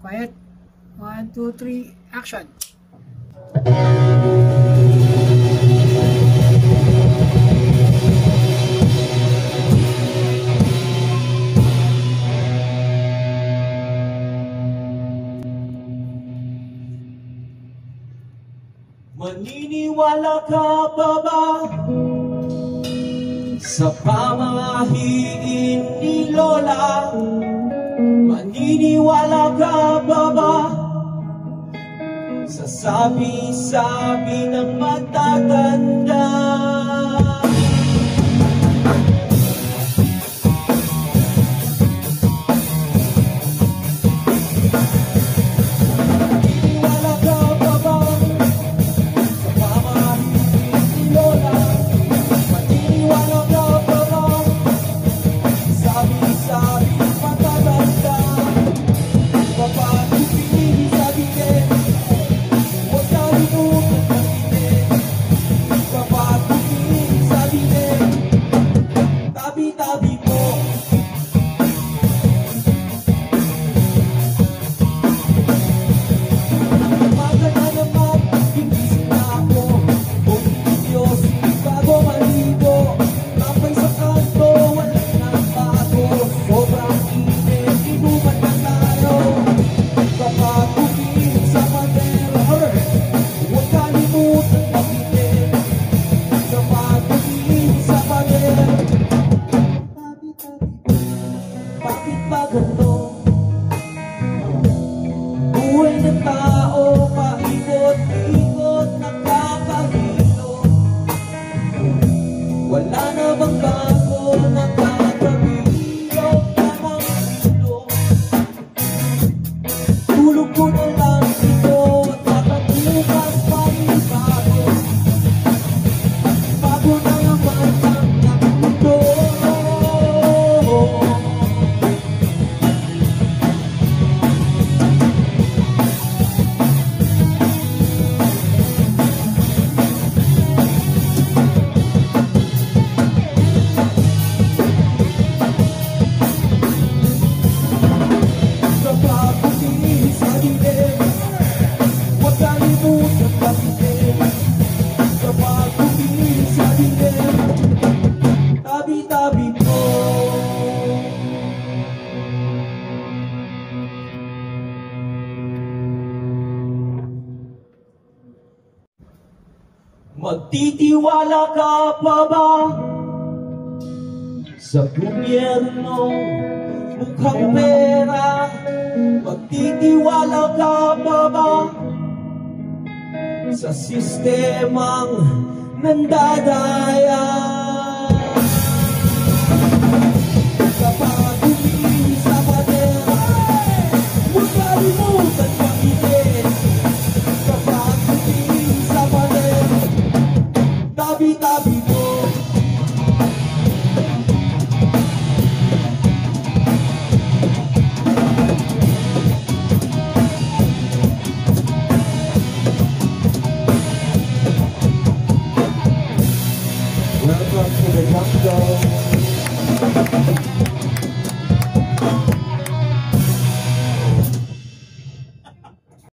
Quiet. 1, 2, 3, action. Maniniwala ka pa ba sa pamahiin ni Lola? Maniniwala ka pa ba sa sabi-sabi ng matatanda? Buhay ng tao, paikot-ikot, nakakahilo. Wala na bang bago, nakakabilo, tamang hilo. Tulog ko na lang ito, at nakabukas panibago. Bago na naman ang nakuto. Tabi-tabi po. Magtitiwala ka pa ba sa gobyerno mukhang pera? Magtitiwala ka pa ba sa sistemang nandadaya? Kapag tumingin sa pader, huwag kalimutan pakitin. Kapag tumingin sa pader, tabi-tabi mo. Welcome to the jungle.